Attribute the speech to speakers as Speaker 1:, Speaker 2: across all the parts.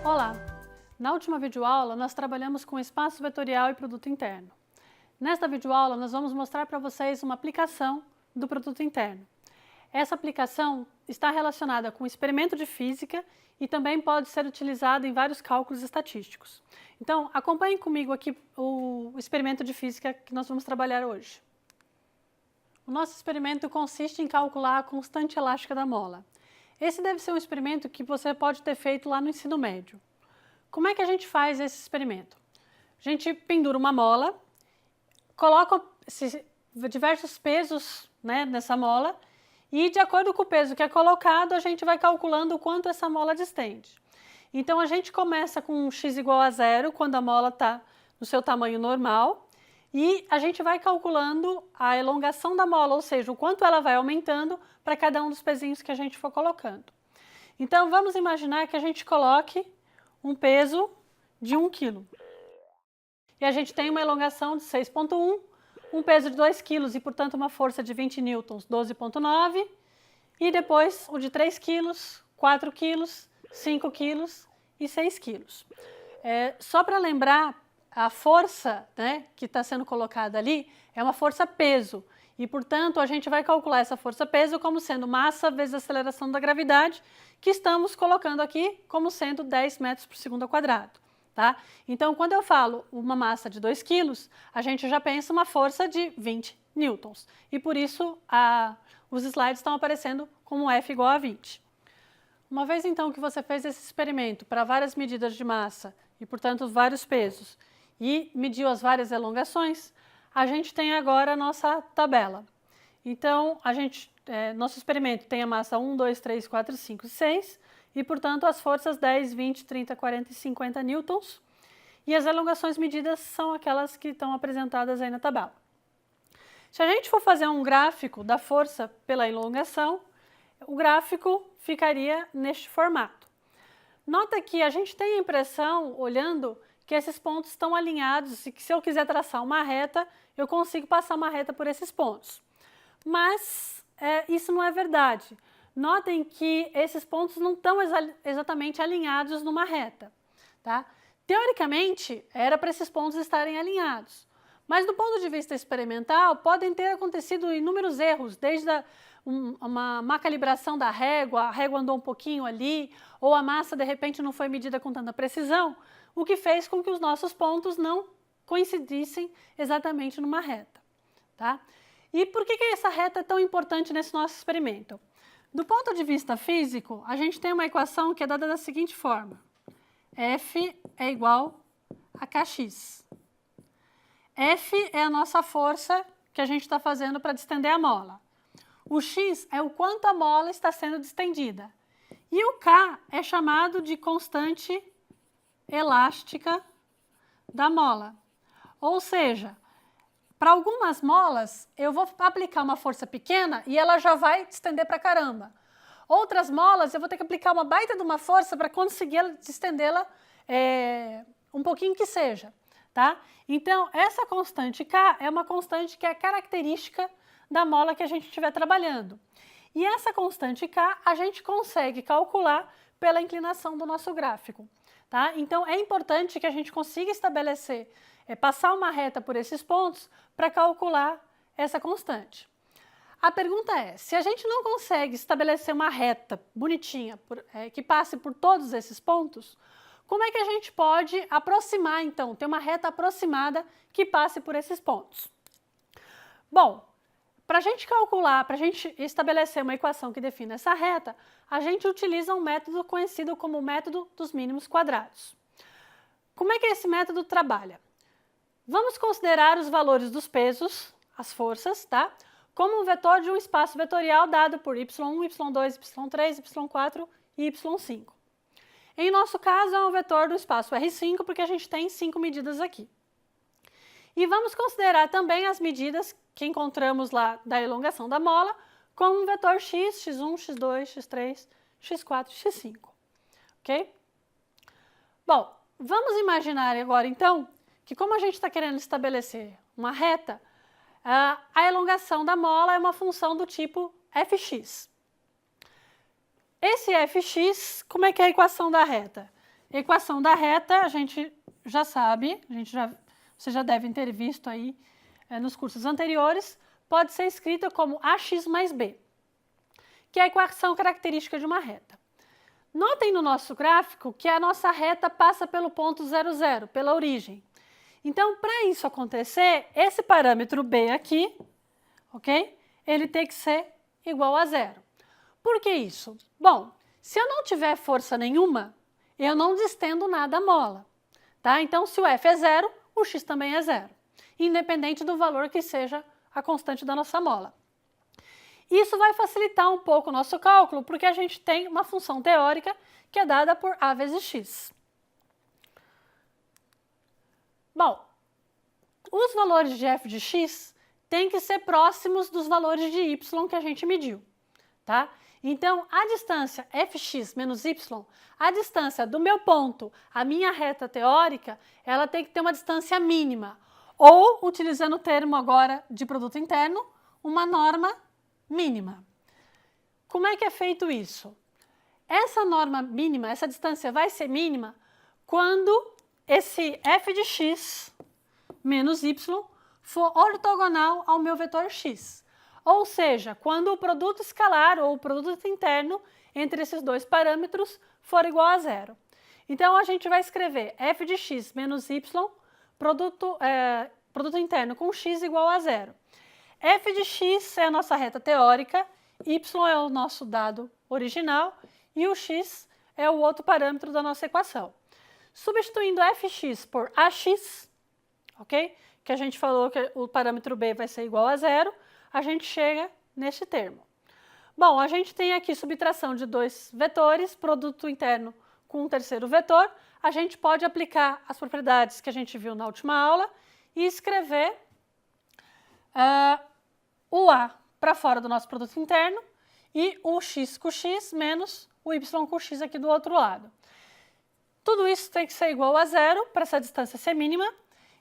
Speaker 1: Olá! Na última videoaula, nós trabalhamos com espaço vetorial e produto interno. Nesta videoaula, nós vamos mostrar para vocês uma aplicação do produto interno. Essa aplicação está relacionada com experimento de física e também pode ser utilizada em vários cálculos estatísticos. Então, acompanhem comigo aqui o experimento de física que nós vamos trabalhar hoje. O nosso experimento consiste em calcular a constante elástica da mola. Esse deve ser um experimento que você pode ter feito lá no ensino médio. Como é que a gente faz esse experimento? A gente pendura uma mola, coloca diversos pesos, nessa mola e, de acordo com o peso que é colocado, a gente vai calculando o quanto essa mola distende. Então, a gente começa com x igual a 0, quando a mola está no seu tamanho normal, e a gente vai calculando a elongação da mola, ou seja, o quanto ela vai aumentando para cada um dos pezinhos que a gente for colocando. Então, vamos imaginar que a gente coloque um peso de 1 kg. E a gente tem uma elongação de 6,1, um peso de 2 kg e, portanto, uma força de 20 newtons, 12,9, e depois o de 3 kg, 4 kg, 5 kg e 6 kg. Só para lembrar, a força que está sendo colocada ali é uma força-peso. E, portanto, a gente vai calcular essa força-peso como sendo massa vezes a aceleração da gravidade, que estamos colocando aqui como sendo 10 metros por segundo ao quadrado. Tá? Então, quando eu falo uma massa de 2 kg, a gente já pensa uma força de 20 newtons. E por isso, os slides estão aparecendo como F igual a 20. Uma vez, então, que você fez esse experimento para várias medidas de massa e, portanto, vários pesos, e mediu as várias elongações, a gente tem agora a nossa tabela. Então, nosso experimento tem a massa 1, 2, 3, 4, 5 e 6, e, portanto, as forças 10, 20, 30, 40 e 50 newtons, e as elongações medidas são aquelas que estão apresentadas aí na tabela. Se a gente for fazer um gráfico da força pela elongação, o gráfico ficaria neste formato. Nota que a gente tem a impressão, olhando, que esses pontos estão alinhados e que se eu quiser traçar uma reta, eu consigo passar uma reta por esses pontos. Mas isso não é verdade. Notem que esses pontos não estão exatamente alinhados numa reta. Tá? Teoricamente, era para esses pontos estarem alinhados. Mas do ponto de vista experimental, podem ter acontecido inúmeros erros, desde uma má calibração da régua, a régua andou um pouquinho ali, ou a massa de repente não foi medida com tanta precisão, o que fez com que os nossos pontos não coincidissem exatamente numa reta. Tá? E por que essa reta é tão importante nesse nosso experimento? Do ponto de vista físico, a gente tem uma equação que é dada da seguinte forma. F é igual a Kx. F é a nossa força que a gente está fazendo para distender a mola. O x é o quanto a mola está sendo distendida. E o K é chamado de constante elástica da mola. Ou seja, para algumas molas, eu vou aplicar uma força pequena e ela já vai distender para caramba. Outras molas, eu vou ter que aplicar uma baita de uma força para conseguir distendê-la um pouquinho que seja. Tá? Então, essa constante K é uma constante que é característica da mola que a gente estiver trabalhando. E essa constante K a gente consegue calcular pela inclinação do nosso gráfico. Tá? Então, é importante que a gente consiga estabelecer, passar uma reta por esses pontos para calcular essa constante. A pergunta é, se a gente não consegue estabelecer uma reta bonitinha que passe por todos esses pontos, como é que a gente pode aproximar, então, ter uma reta aproximada que passe por esses pontos? Bom, para a gente calcular, para a gente estabelecer uma equação que defina essa reta, a gente utiliza um método conhecido como o método dos mínimos quadrados. Como é que esse método trabalha? Vamos considerar os valores dos pesos, as forças, tá? Como um vetor de um espaço vetorial dado por y1, y2, y3, y4 e y5. Em nosso caso, é um vetor do espaço R5, porque a gente tem 5 medidas aqui. E vamos considerar também as medidas que encontramos lá da elongação da mola, como um vetor x, x1, x2, x3, x4 e x5. Ok? Bom, vamos imaginar agora, então, que como a gente está querendo estabelecer uma reta, a elongação da mola é uma função do tipo fx. Esse fx, como é que é a equação da reta? equação da reta, a gente já sabe, vocês já devem ter visto aí nos cursos anteriores, pode ser escrita como ax mais b, que é a equação característica de uma reta. Notem no nosso gráfico que a nossa reta passa pelo ponto 0, 0, pela origem. Então, para isso acontecer, esse parâmetro b aqui, ok? Ele tem que ser igual a 0. Por que isso? Bom, se eu não tiver força nenhuma, eu não distendo nada a mola, tá? Então, se o F é 0, o x também é 0, independente do valor que seja a constante da nossa mola. Isso vai facilitar um pouco o nosso cálculo, porque a gente tem uma função teórica que é dada por a vezes x. Bom, os valores de f de x têm que ser próximos dos valores de y que a gente mediu, tá? Então, a distância fx menos y, a distância do meu ponto à minha reta teórica, ela tem que ter uma distância mínima, ou, utilizando o termo agora de produto interno, uma norma mínima. Como é que é feito isso? Essa norma mínima, essa distância vai ser mínima quando esse f de x menos y for ortogonal ao meu vetor x. Ou seja, quando o produto escalar ou o produto interno entre esses dois parâmetros for igual a 0. Então, a gente vai escrever f de x menos y, produto interno com x igual a 0. F de x é a nossa reta teórica, y é o nosso dado original e o x é o outro parâmetro da nossa equação. Substituindo fx por ax, ok? Que a gente falou que o parâmetro b vai ser igual a 0, a gente chega nesse termo. Bom, a gente tem aqui subtração de dois vetores, produto interno com um terceiro vetor. A gente pode aplicar as propriedades que a gente viu na última aula e escrever o a para fora do nosso produto interno e o x com x menos o y com x aqui do outro lado. Tudo isso tem que ser igual a 0 para essa distância ser mínima.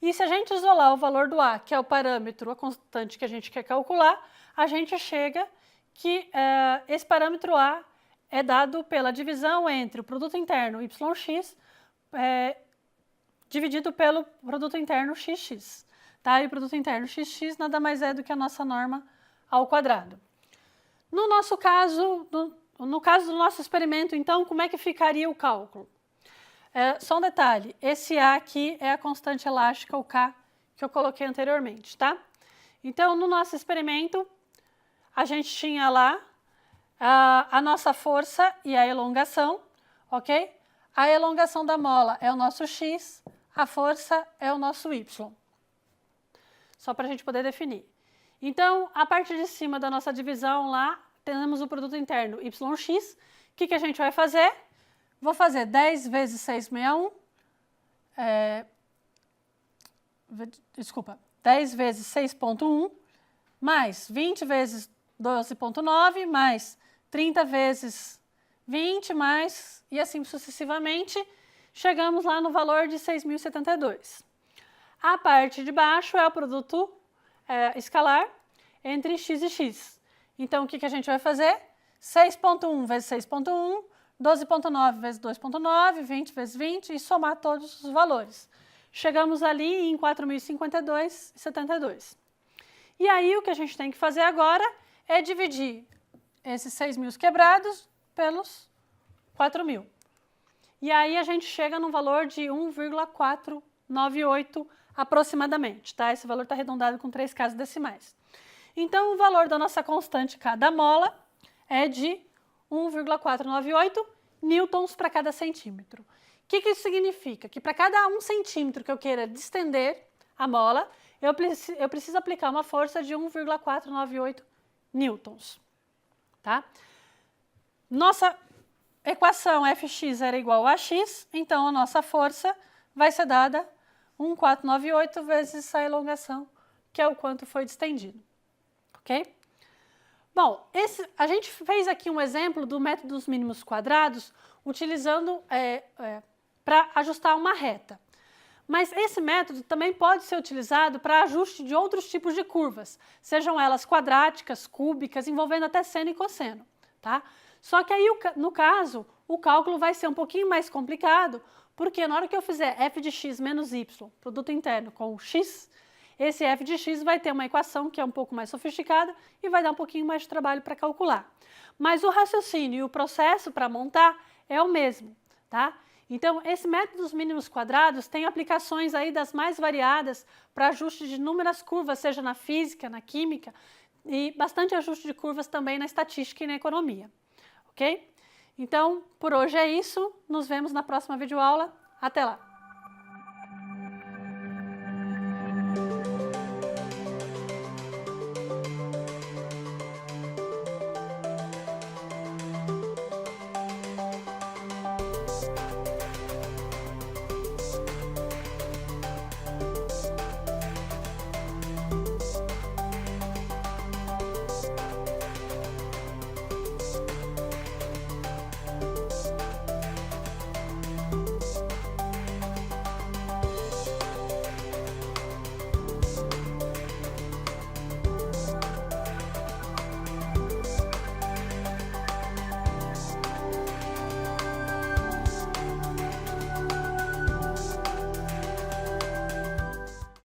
Speaker 1: E se a gente isolar o valor do a, que é o parâmetro, a constante que a gente quer calcular, a gente chega que esse parâmetro a é dado pela divisão entre o produto interno yx dividido pelo produto interno xx. Tá? E o produto interno xx nada mais é do que a nossa norma ao quadrado. No nosso caso, no caso do nosso experimento, então, como é que ficaria o cálculo? Só um detalhe, esse A aqui é a constante elástica, o K, que eu coloquei anteriormente, tá? Então, no nosso experimento, a gente tinha lá a nossa força e a elongação, ok? A elongação da mola é o nosso X, a força é o nosso Y. Só para a gente poder definir. Então, a parte de cima da nossa divisão lá, temos o produto interno YX. O que a gente vai fazer? Vou fazer 10 vezes 661, 10 vezes 6,1, mais 20 vezes 12,9, mais 30 vezes 20, mais, e assim sucessivamente, chegamos lá no valor de 6.072. A parte de baixo é o produto escalar entre x e x. Então, o que a gente vai fazer? 6,1 vezes 6,1, 12,9 vezes 2,9, 20 vezes 20 e somar todos os valores. Chegamos ali em 4.052,72. E aí, o que a gente tem que fazer agora é dividir esses 6.000 quebrados pelos 4.000. E aí, a gente chega num valor de 1,498 aproximadamente, tá? Esse valor está arredondado com 3 casas decimais. Então, o valor da nossa constante K da mola é de 1,498 newtons para cada centímetro. O que isso significa? Que para cada 1 centímetro que eu queira distender a mola, eu preciso aplicar uma força de 1,498 newtons. Tá? Nossa equação Fx era igual a x, então a nossa força vai ser dada 1,498 vezes essa elongação, que é o quanto foi distendido. Ok? Bom, a gente fez aqui um exemplo do método dos mínimos quadrados, utilizando para ajustar uma reta. Mas esse método também pode ser utilizado para ajuste de outros tipos de curvas, sejam elas quadráticas, cúbicas, envolvendo até seno e cosseno. Tá? Só que aí, no caso, o cálculo vai ser um pouquinho mais complicado, porque na hora que eu fizer f de x menos y, produto interno, com x, esse f de x vai ter uma equação que é um pouco mais sofisticada e vai dar um pouquinho mais de trabalho para calcular. Mas o raciocínio e o processo para montar é o mesmo, tá? Então, esse método dos mínimos quadrados tem aplicações aí das mais variadas para ajuste de inúmeras curvas, seja na física, na química, e bastante ajuste de curvas também na estatística e na economia, ok? Então, por hoje é isso. Nos vemos na próxima videoaula. Até lá!